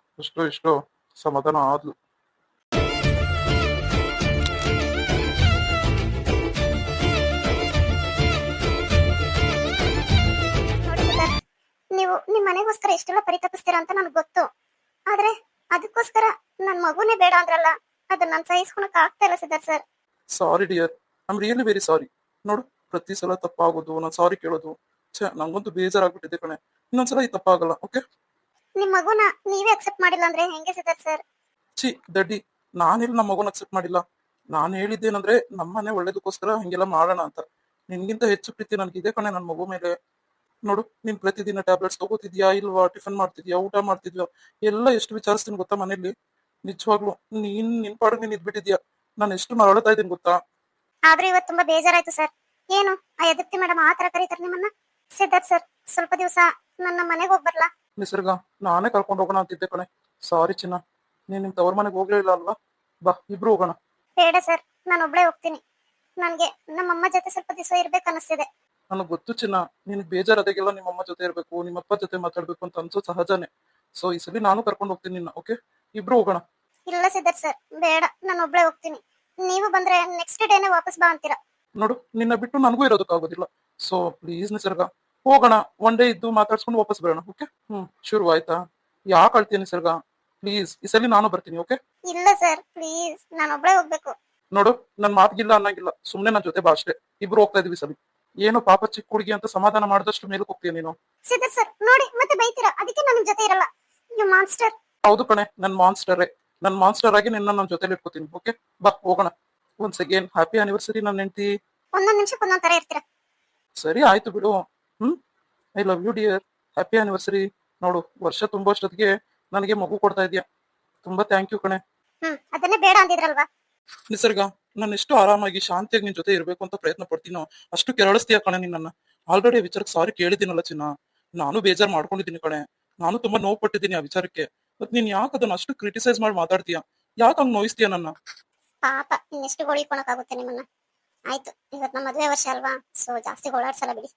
ಇಷ್ಟು ಸಮಾಧಾನ ಆದ್ಲು. ನೋಡಿ ಸಿದ್ಧಾರ್ಥ್, ನೀವು ನಿಮ್ ಮನೆಗೋಸ್ಕರ ಎಷ್ಟೆಲ್ಲ ಪರಿತಪಿಸ್ತೀರಾ ಅಂತ ನನಗೆ ಗೊತ್ತು. ಆದ್ರೆ ಅದಕ್ಕೋಸ್ಕರ ನನ್ ಮಗುನೇ ಬೇಡ ಅಂದ್ರಲ್ಲ, ಅದನ್ನ ನಾನು ಸಹಿಸ್ಕೊಳಕ್ ಆಗ್ತಾ ಇಲ್ಲ Siddharth sir. Sorry dear, I'm really very sorry. ನೋಡು, ಪ್ರತಿ ಸಲ ತಪ್ಪಾಗೋದು, ನಾನು ಸಾರಿ ಕೇಳೋದು, ನಂಗಂತೂ ಬೇಜಾರಾಗ್ಬಿಟ್ಟಿದೆ ಕಣೆ. ಇನ್ನೊಂದ್ಸಲ ಈ ತಪ್ಪಾಗಲ್ಲ, ಓಕೆ? ನಿಮ್ ಮಗುನ ನೀವೇ ಅಕ್ಸೆಪ್ಟ್ ಮಾಡಿಲ್ಲ ಅಂದ್ರೆ ಹೆಂಗೆ ಸಿದ್ಧಾರ್ಥ್ ಸರ್? ದಡ್ಡಿ, ನಾನೆಲ್ಲಿ ನಮ್ಮ ಮಗುನ ಅಕ್ಸೆಪ್ಟ್ ಮಾಡಿಲ್ಲ. ನಾನು ಹೇಳಿದ್ದೇನಂದ್ರೆ ನಮ್ಮನೆ ಒಳ್ಳೇದಕ್ಕೋಸ್ಕರ ಹಿಂಗೆಲ್ಲ ಮಾಡೋಣ ಅಂತ. ನಿನ್ಗಿಂತ ಹೆಚ್ಚು ಪ್ರೀತಿ ನನ್ಗಿದೆ ಕಣೆ ನನ್ನ ಮಗು ಮೇಲೆ. ನೋಡು, ನೀನ್ ಪ್ರತಿದಿನ ಟ್ಯಾಬ್ಲೆಟ್ಸ್ ತಗೋತಿದ್ಯಾ ಇಲ್ವಾ, ಟಿಫನ್ ಮಾಡ್ತಿದ್ಯಾ, ಊಟ ಮಾಡ್ತಿದ್ಯಾ, ಎಲ್ಲ ಎಷ್ಟು ವಿಚಾರಿಸ್ತೀನಿ ಗೊತ್ತಾ ಮನೇಲಿ. ನಿಜವಾಗ್ಲು ನಿನ್ ಪಾಡಿಗೆ ನೀನ್ ಇದ್ಬಿಟ್ಟಿದ್ಯಾ. ನಾನು ಎಷ್ಟು ಮರಳ್ತಾ ಇದ್ದೀನಿ ಗೊತ್ತಾ? ಆದ್ರೆ ಇವತ್ತು ತುಂಬಾ ಬೇಜಾರಾಯ್ತು ಸರ್. ಏನು ಆ ಯದತ್ತಿ ಮೇಡಮ್ ಆ ತರ ಕರೀತಾರೆ ನಿಮ್ಮನ್ನ? ಸಿದ್ಧಾರ್ಥ್ ಸರ್, ಸ್ವಲ್ಪ ದಿವಸ ನನ್ನ ಮನೆಗೆ ಹೋಗ್ ಬರ್ಲಾ? ನಿಸರ್ಗ, ನಾನೇ ಕರ್ಕೊಂಡು ಹೋಗೋಣ ಅಂತಿದ್ದೆ ಕಣೆ. ಸಾರಿ ಚಿನ್ನ, ನೀನ್ ನಿಮ್ ತವ್ರ ಮನೆಗೆ ಹೋಗ್ಲೇ ಇಲ್ಲ ಅಲ್ವಾ? ಬಾ, ಇಬ್ರು ಹೋಗೋಣ. ಬೇಡ ಸರ್, ನಾನು ಒಬ್ಳೇ ಹೋಗ್ತೀನಿ. ನನ್ಗೆ ನಮ್ಮಮ್ಮ ಜೊತೆ ಸ್ವಲ್ಪ ದಿವಸ ಇರ್ಬೇಕು ಅನಿಸ್ತಿದೆ. ನನಗ್ ಗೊತ್ತು ಚಿನ್ನ, ನಿನಗ್ ಬೇಜಾರಾದಾಗೆಲ್ಲ ನಿಮ್ಮಮ್ಮ ಜೊತೆ ಇರ್ಬೇಕು, ನಿಮ್ಮಪ್ಪ ಜೊತೆ ಮಾತಾಡ್ಬೇಕು ಅಂತ ಅನ್ಸೋ ಸಹಜನೇ. ಸೊ ಈ ಸಲ ನಾನು ಕರ್ಕೊಂಡು ಹೋಗ್ತೀನಿ ನಿನ್ನ, ಓಕೆ? ಇಬ್ರು ಹೋಗೋಣ. ಇಲ್ಲ ಸಿದ್ಧಾರ್ಥ್ ಸರ್, ಬೇಡ, ನಾನು ಒಬ್ಳೇ ಹೋಗ್ತೀನಿ. ನೀವು ಬಂದ್ರೆ ನೆಕ್ಸ್ಟ್ ಡೇನೆ ವಾಪಸ್ ಬಾ ಅಂತೀರಾ. ನೋಡು, ನಿನ್ನ ಬಿಟ್ಟು ನನಗೂ ಇರೋದಕ್ಕಾಗೋದಿಲ್ಲ. ಸೊ ಪ್ಲೀಸ್ ನಿಸರ್ಗ, ಹೋಗೋಣ. ಒನ್ ಡೇ ಇದ್ದು ಮಾತಾಡ್ಸ್ಕೊಂಡು ವಾಪಸ್ ಬರೋಣ, ಓಕೆ? ಶುರು ಆಯ್ತಾ? ಯಾಕೆ ಅಳ್ತೀಯ ನಿಸರ್ಗ? ಪ್ಲೀಸ್, ಈ ಸಲ ನಾನು ಬರ್ತೀನಿ, ಓಕೆ? ಇಲ್ಲ ಸರ್, ಪ್ಲೀಸ್, ನಾನು ಒಬ್ಳೇ ಹೋಗ್ಬೇಕು. ನೋಡು ನನ್ ಮಾತಿಗಿಲ್ಲ ಅನ್ನಂಗಿಲ್ಲ, ಸುಮ್ನೆ ನನ್ ಜೊತೆ ಬಾ ಅಷ್ಟೇ. ಇಬ್ರು ಹೋಗ್ತಾ ಇದೀವಿ ಸರಿ. ಏನು ಪಾಪ ಚಿಕ್ಕ ಹುಡುಗಿ ಅಂತ ಸಮಾಧಾನ ಮಾಡಿದಷ್ಟು ಮೇಲಕ್ಕೆ ಹೋಗ್ತೀಯ ನೀನು. ಸಿದ್ಧಾರ್ಥ್ ಸರ್ ನೋಡಿ ಮತ್ತೆ ಬೈತೀರಾ, ಅದಕ್ಕೆ ನಾನು ನಿಮ್ ಜೊತೆ ಇರಲ್ಲ. You monster. ಹೌದು ಕಣೆ, ನನ್ ಮಾನ್ಸ್ಟರ್ ಆಗಿ ನಿನ್ನ ನನ್ನ ಜೊತೆಲಿ ಇಟ್ಕೋತೀನಿ. ಓಕೆ ಬಾ ಹೋಗೋಣ. ಒನ್ಸ್ ಅಗೇನ್ ಹ್ಯಾಪಿ ಆನಿವರ್ಸರಿ ನನ್ನ ಹೆಂಡತಿ. ಒಂದೊಂದ್ ನಿಮಿಷಕ್ಕೆ ಒಂದೊಂದ್ ತರ ಇರ್ತೀರಾ. ಸರಿ ಆಯ್ತು ಬಿಡು. I love you dear. Happy anniversary. ನೋಡು ವರ್ಷ ತುಂಬಷ್ಟೊತ್ತಿಗೆ ನನಗೆ ಮಗು ಕೊಡ್ತಾ ಇದೀಯ. ತುಂಬಾ ಥ್ಯಾಂಕ್ ಯು ಕಣೆ. ಅದನ್ನೇ ಬೇಡ ಅಂದಿದ್ರಲ್ವಾ. ನಿಸರ್ಗ, ನಾನು ಎಷ್ಟು ಆರಾಮಾಗಿ ಶಾಂತಿಯಾಗಿ ನಿನ್ ಜೊತೆ ಇರ್ಬೇಕು ಅಂತ ಪ್ರಯತ್ನ ಪಡ್ತೀನೋ ಅಷ್ಟು ಕೆರಳಿಸ್ತೀಯ ಕಣೆ ನಿನ್ನ. ಆಲ್ರೆಡಿ ವಿಚಾರಕ್ಕೆ ಸಾರಿ ಕೇಳಿದ್ದೀನಲ್ಲ ಚಿನ್ನ. ನಾನು ಬೇಜಾರ್ ಮಾಡ್ಕೊಂಡಿದ್ದೀನಿ ಕಣೆ. ನಾನು ತುಂಬಾ ನೋವು ಪಟ್ಟಿದ್ದೀನಿ ಆ ವಿಚಾರಕ್ಕೆ. ಮತ್ ನೀನ್ ಯಾಕೆ ಅದನ್ನ ಅಷ್ಟು ಕ್ರಿಟಿಸೈಸ್ ಮಾಡಿ ಮಾತಾಡ್ತೀಯ? ಯಾಕೆ ಹಂಗ್ ನೋಯಿಸ್ತೀಯ ನನ್ನ? ಪಾಪ ಇನ್ನೆಷ್ಟು ಗೋಳಿಕೊಳಕಾಗುತ್ತೆ ನಿಮ್ಮನ್ನ. ಆಯ್ತು, ಇವತ್ ನಮ್ಮ ಮದುವೆ ವರ್ಷ ಅಲ್ವಾ, ಸೊ ಜಾಸ್ತಿ ಗೋಳಾಡ್ಸಲ್ಲ ಬಿಡಿ.